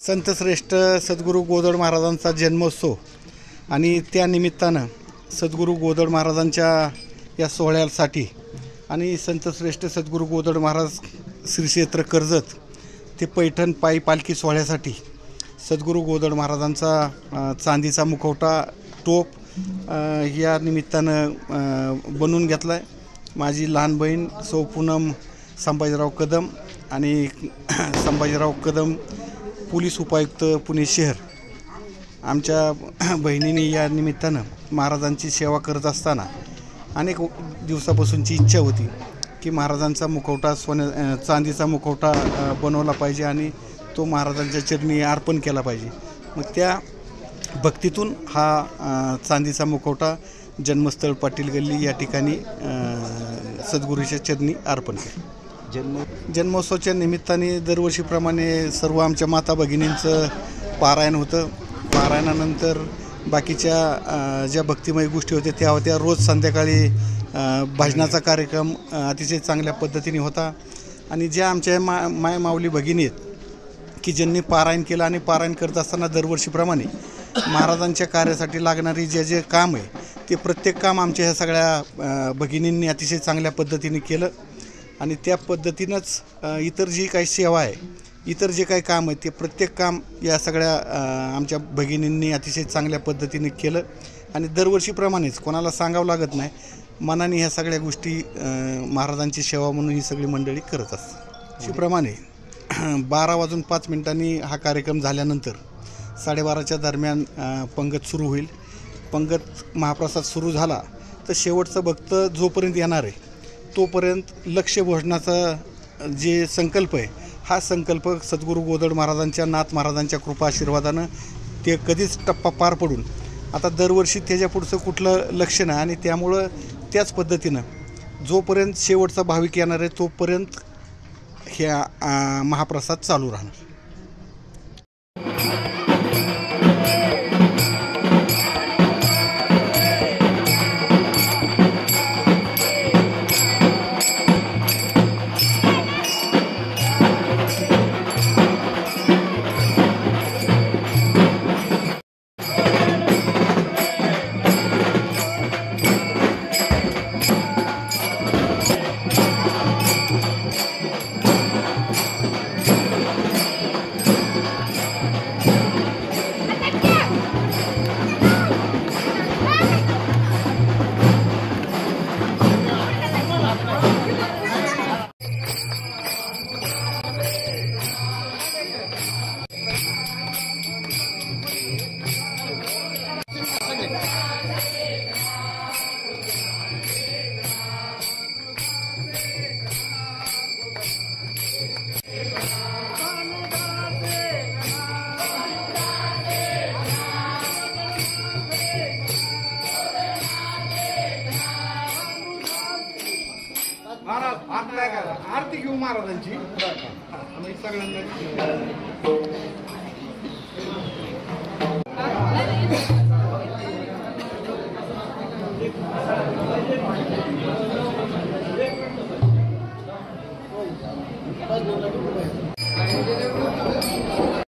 संतश्रेष्ठ सद्गुरू गोदड महाराजांचा जन्मोत्सव आणि त्या निमित्तानं सद्गुरू गोदड महाराजांच्या या सोहळ्यासाठी आणि संतश्रेष्ठ सद्गुरू गोदड महाराज श्री क्षेत्र कर्जत ते पैठण पायी पालखी सोहळ्यासाठी सद्गुरू गोदड महाराजांचा चांदीचा मुखवटा टोप या निमित्तानं बनवून घेतला आहे। माझी लहान बहीण सौ पूनम संभाजीराव कदम आणि संभाजीराव कदम पोलीस उपायुक्त पुणे शहर आमच्या बहिणीने या निमित्तानं महाराजांची सेवा करत असताना अनेक दिवसापासूनची इच्छा होती की महाराजांचा मुखवटा चांदीचा मुखवटा बनवला पाहिजे आणि तो महाराजांच्या चरणी अर्पण केला पाहिजे। मग त्या भक्तीतून हा चांदीचा मुखवटा जन्मस्थळ पाटील गल्ली या ठिकाणी सद्गुरूच्या चरणी अर्पण केला। जन्मोत्सवाच्या निमित्ताने दरवर्षीप्रमाणे सर्व आमच्या माता भगिनींचं पारायण होतं। पारायणानंतर बाकीच्या ज्या भक्तिमय गोष्टी होत्या त्या होत्या। रोज संध्याकाळी भजनाचा कार्यक्रम अतिशय चांगल्या पद्धतीने होता आणि ज्या आमच्या माय माऊली भगिनी आहेत की ज्यांनी पारायण केलं आणि पारायण करत असताना दरवर्षीप्रमाणे महाराजांच्या कार्यासाठी लागणारी जे काम आहे ते प्रत्येक काम आमच्या ह्या सगळ्या भगिनींनी अतिशय चांगल्या पद्धतीने केलं आणि त्या पद्धतीनंच इतर जी काही सेवा आहे इतर जे काही काम आहे ते प्रत्येक काम या सगळ्या आमच्या भगिनींनी अतिशय चांगल्या पद्धतीने केलं आणि दरवर्षीप्रमाणेच कोणाला सांगावं लागत नाही मनाने ह्या सगळ्या गोष्टी महाराजांची सेवा म्हणून ही सगळी मंडळी करत असतात। अशाप्रमाणे 12:05 हा कार्यक्रम झाल्यानंतर 12:30च्या दरम्यान पंगत सुरू होईल। पंगत महाप्रसाद सुरू झाला तर शेवटचा भक्त जोपर्यंत येणार आहे तोपर्यंत लक्ष भोजनाचा जे संकल्प आहे हा संकल्प सद्गुरू गोदड महाराजांच्या नाथ महाराजांच्या कृपा आशीर्वादानं ते कधीच टप्पा पार पडून आता दरवर्षी त्याच्या पुढचं कुठलं लक्ष नाही आणि त्यामुळं त्याच पद्धतीनं जोपर्यंत शेवटचा भाविक येणार आहे तोपर्यंत ह्या महाप्रसाद चालू राहणार। आरती घेऊ महाराजांची आम्ही सगळ्यांना